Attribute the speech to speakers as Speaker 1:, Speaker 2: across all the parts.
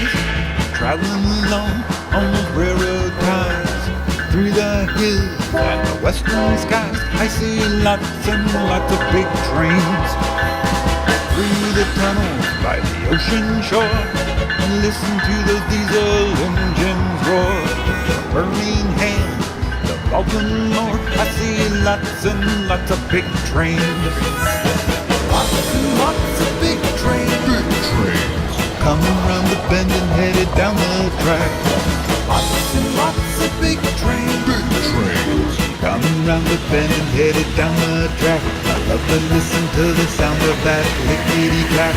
Speaker 1: sunrise, traveling along on those railroad ties. Through the hills and the western skies, I see lots and lots of big trains. Through the tunnels by the ocean shore, listen to those diesel engines roar. The Birmingham, the Baltimore, I see lots and lots of big trains. Lots and lots of big trains.
Speaker 2: Big trains.
Speaker 1: Coming round the bend and headed down the track. Lots and lots of big trains.
Speaker 2: Big trains.
Speaker 1: Coming round the bend and headed down the track. I love to listen to the sound of that lickety-clack.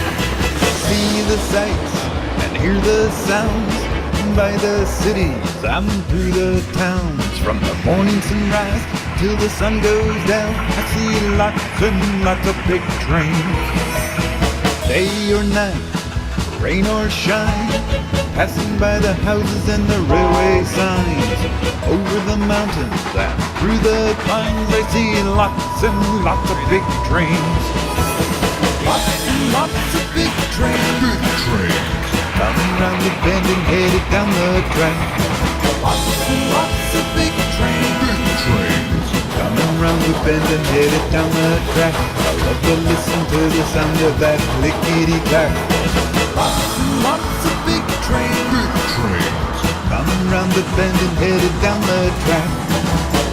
Speaker 1: See the sights and hear the sounds. By the cities, I'm through the towns. From the morning sunrise till the sun goes down, I see lots and lots of big trains. Day or night, rain or shine, passing by the houses and the railway signs. Over the mountains and through the pines, I see lots and lots of big trains. Lots and lots of big trains.
Speaker 2: Big trains.
Speaker 1: Coming round the bend and headed down the track. Lots and lots of big trains.
Speaker 2: Big trains.
Speaker 1: Coming round the bend and headed down the track. I love to listen to the sound of that lickety-clack. Lots and lots of big trains.
Speaker 2: Big trains.
Speaker 1: Coming round the bend and headed down the track.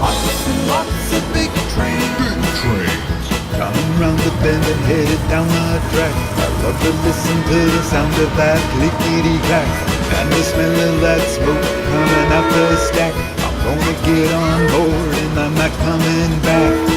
Speaker 1: Lots and lots of big trains.
Speaker 2: Big trains.
Speaker 1: Coming round the bend and headed down the track. I love to listen to the sound of that lickety-clack. And the smell of that smoke coming out the stack. I'm gonna get on board and I'm not coming back.